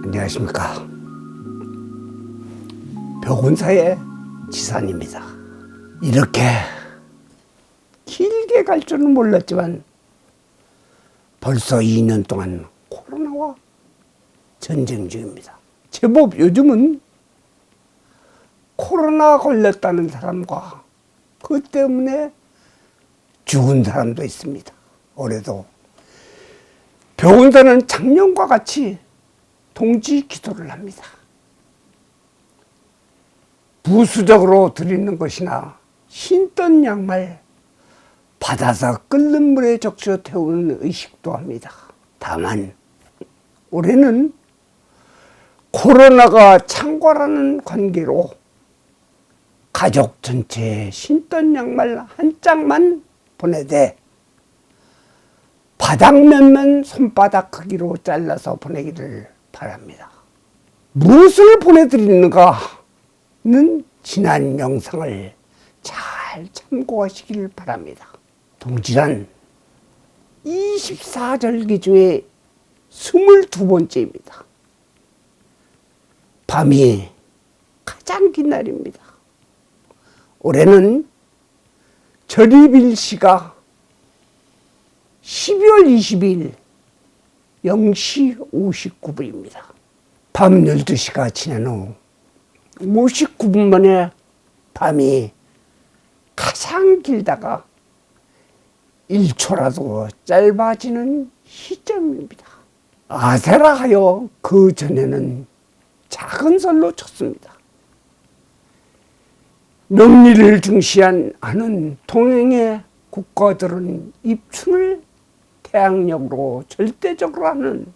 안녕하십니까. 벽운사의 지산입니다. 이렇게 길게 갈 줄은 몰랐지만 벌써 2년 동안 코로나와 전쟁 중입니다. 제법 요즘은 코로나 걸렸다는 사람과 그 때문에 죽은 사람도 있습니다. 올해도 벽운사는 작년과 같이 동지 기도를 합니다. 부수적으로 드리는 것이나 신던 양말 받아서 끓는 물에 적셔 태우는 의식도 합니다. 다만 올해는 코로나가 창궐하는 관계로 가족 전체에 신던 양말 한 짝만 보내되 바닥면만 손바닥 크기로 잘라서 보내기를 바랍니다. 무엇을 보내드리는가는 지난 영상을 잘 참고하시길 바랍니다. 동지란 24절기 중에 22번째입니다. 밤이 가장 긴 날입니다. 올해는 절입일시가 12월 22일 0시 59분입니다. 밤 12시가 지난 후 59분 만에 밤이 가장 길다가 1초라도 짧아지는 시점입니다. 아세라 하여 그 전에는 작은 설로 쳤습니다. 명리를 중시하는 동행의 국가들은 입춘을 태양력으로 절대적으로 하는,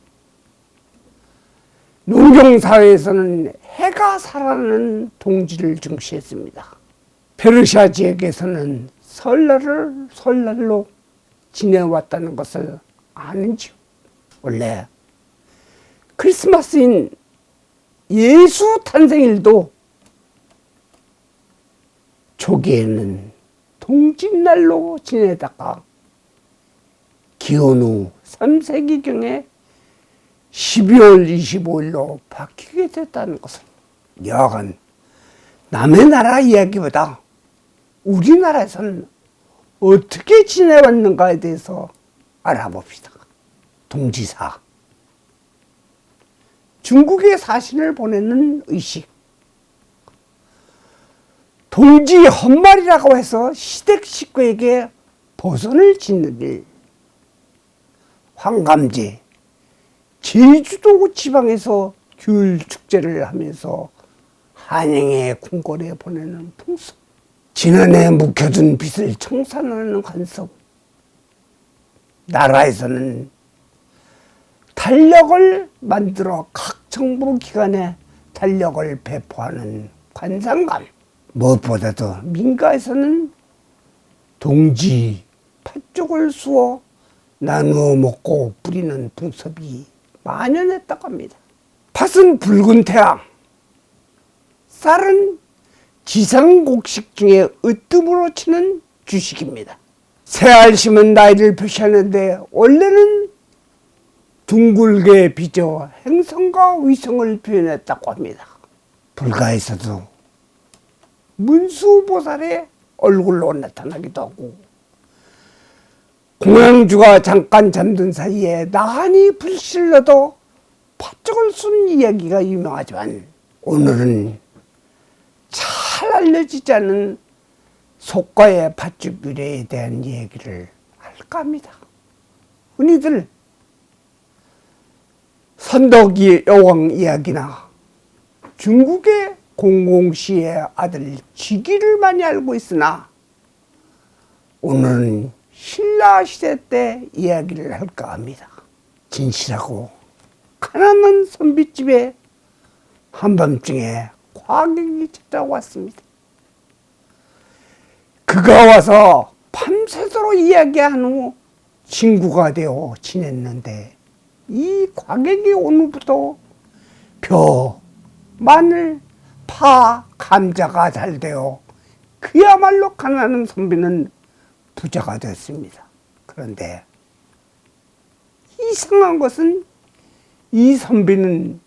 농경사회에서는 해가 살아나는 동지를 중시했습니다. 페르시아 지역에서는 설날을 설날로 지내왔다는 것을 아는지요? 원래 크리스마스인 예수 탄생일도 초기에는 동짓날로 지내다가 기원 후 3세기경에 12월 25일로 바뀌게 됐다는 것을, 여하간 남의 나라 이야기보다 우리나라에서는 어떻게 지내왔는가에 대해서 알아봅시다. 동지사, 중국에 사신을 보내는 의식, 동지 헛말이라고 해서 시댁 식구에게 보선을 짓는 일, 황감제, 제주도 지방에서 규율 축제를 하면서 한양의 궁궐에 보내는 풍습, 지난해 묵혀둔 빚을 청산하는 관습, 나라에서는 달력을 만들어 각 정부 기관에 달력을 배포하는 관상감, 무엇보다도 민가에서는 동지 팥죽을 쑤어 나누어 먹고 뿌리는 풍습이 만연했다고 합니다. 팥은 붉은 태양, 쌀은 지상곡식 중에 으뜸으로 치는 주식입니다. 새알 심은 나이를 표시하는데 원래는 둥글게 빚어 행성과 위성을 표현했다고 합니다. 불가에서도 문수보살의 얼굴로 나타나기도 하고, 공양주가 잠깐 잠든 사이에 나한이 불실러도 팥죽을 쏜 이야기가 유명하지만, 오늘은 잘 알려지지 않은 속과의 팥죽 유래에 대한 이야기를 할까 합니다. 흔히들 선덕이 여왕 이야기나 중국의 공공시의 아들 지기를 많이 알고 있으나, 오늘은 신라 시대 때 이야기를 할까 합니다. 진실하고 가난한 선비집에 한밤중에 과객이 찾아왔습니다. 그가 와서 밤새도록 이야기한 후 친구가 되어 지냈는데, 이 과객이 온 후부터 벼, 마늘, 파, 감자가 잘 되어 그야말로 가난한 선비는 부자가 됐습니다. 그런데 이상한 것은 이 선비는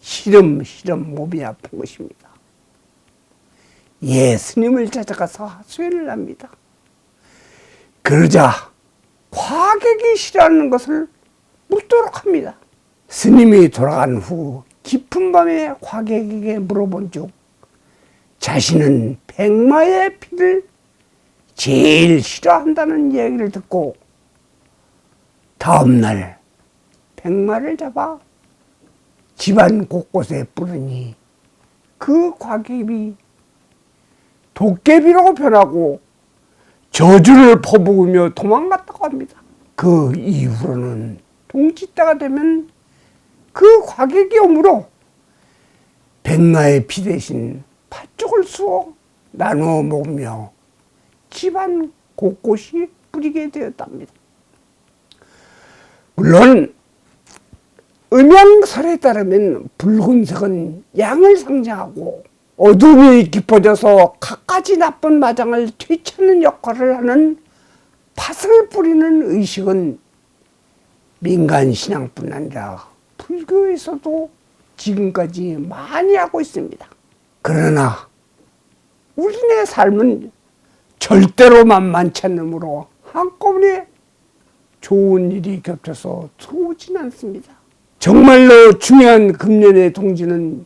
시름시름 몸이 아픈 것입니다. 스님을 찾아가서 하소연을 합니다. 그러자 과객이 싫어하는 것을 묻도록 합니다. 스님이 돌아간 후 깊은 밤에 과객에게 물어본 즉 자신은 백마의 피를 제일 싫어한다는 얘기를 듣고 다음날 백마를 잡아 집안 곳곳에 뿌리니 그 과객이 도깨비로 변하고 저주를 퍼부으며 도망갔다고 합니다. 그 이후로는 동지 때가 되면 그 과객이 오므로 백마의 피 대신 팥죽을 쑤어 나누어 먹으며 집안 곳곳이 뿌리게 되었답니다. 물론 음양설에 따르면 붉은색은 양을 상징하고 어둠이 깊어져서 갖가지 나쁜 마장을 되찾는 역할을 하는 팥을 뿌리는 의식은 민간 신앙뿐 아니라 불교에서도 지금까지 많이 하고 있습니다. 그러나 우리네 삶은 절대로 만만치 않으므로 한꺼번에 좋은 일이 겹쳐서 들어오진 않습니다. 정말로 중요한 금년의 동지는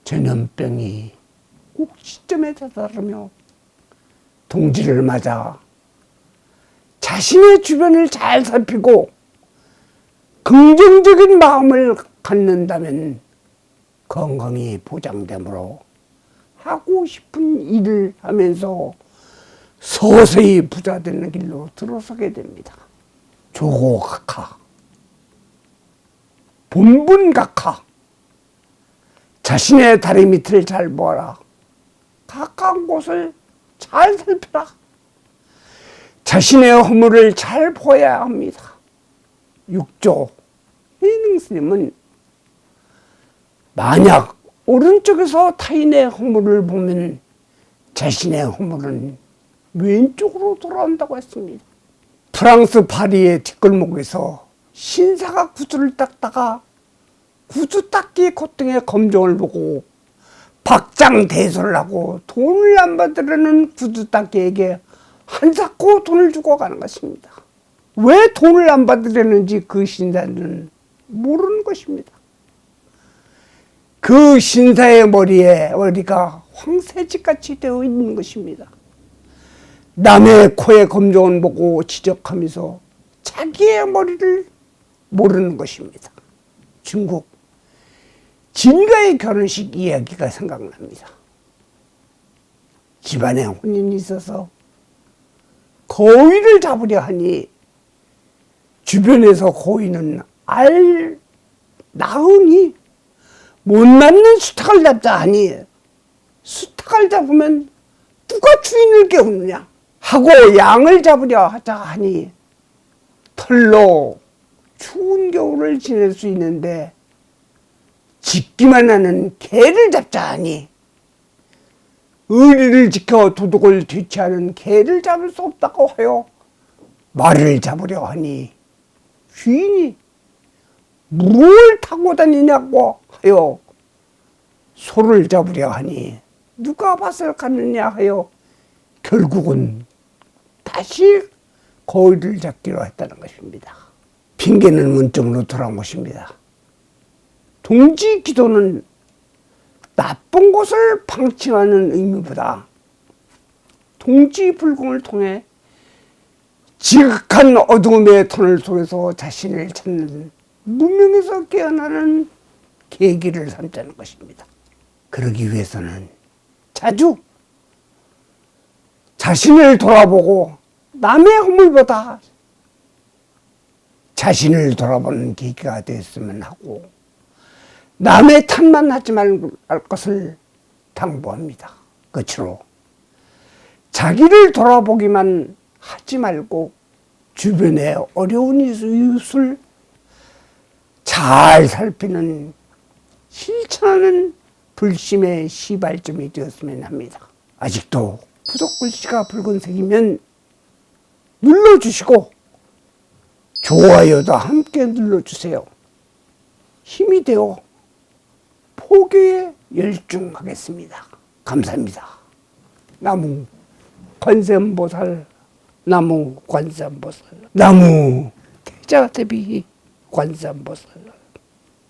전염병이 꼭 시점에 다다르며 동지를 맞아 자신의 주변을 잘 살피고 긍정적인 마음을 갖는다면 건강이 보장되므로 하고 싶은 일을 하면서 서서히 부자 되는 길로 들어서게 됩니다. 조고각하, 본분각하, 자신의 다리 밑을 잘 보아라. 가까운 곳을 잘 살펴라. 자신의 허물을 잘 보아야 합니다. 6조 해능스님은 만약 오른쪽에서 타인의 허물을 보면 자신의 허물은 왼쪽으로 돌아온다고 했습니다. 프랑스 파리의 뒷골목에서 신사가 구두를 닦다가 구두 닦기 콧등에 검정을 보고 박장대소를 하고 돈을 안 받으려는 구두 닦기에게 한사코 돈을 주고 가는 것입니다. 왜 돈을 안 받으려는지 그 신사는 모르는 것입니다. 그 신사의 머리가 황새집같이 되어 있는 것입니다. 남의 코에 검정을 보고 지적하면서 자기의 머리를 모르는 것입니다. 중국 진가의 결혼식 이야기가 생각납니다. 집안에 혼인이 있어서 거위를 잡으려 하니 주변에서 거위는 알 나으니 못 낳는 수탉을 잡자 하니 수탉을 잡으면 누가 주인을 깨우느냐 하고 양을 잡으려 하자 하니 털로 추운 겨울을 지낼 수 있는데 짖기만 하는 개를 잡자 하니 의리를 지켜 도덕을 뒤치하는 개를 잡을 수 없다고 하여 말을 잡으려 하니 주인이 무엇을 타고 다니냐고 하여 소를 잡으려 하니 누가 밭을 갔느냐 하여 결국은 다시 거위를 잡기로 했다는 것입니다. 핑계는 문점으로 돌아온 것입니다. 동지 기도는 나쁜 것을 방치하는 의미보다 동지 불공을 통해 지극한 어둠의 터널 속에서 자신을 찾는 무명에서 깨어나는 계기를 삼자는 것입니다. 그러기 위해서는 자주 자신을 돌아보고 남의 허물보다 자신을 돌아보는 계기가 되었으면 하고 남의 탓만 하지 말 것을 당부합니다. 끝으로 자기를 돌아보기만 하지 말고 주변의 어려운 이웃을 잘 살피는 실천하는 불심의 시발점이 되었으면 합니다. 아직도 구독 글씨가 붉은색이면 눌러주시고 좋아요도 함께 눌러주세요. 힘이 되어 포교에 열중하겠습니다. 감사합니다. 나무 관세음보살, 나무 관세음보살, 나무 태자대비 관세음보살.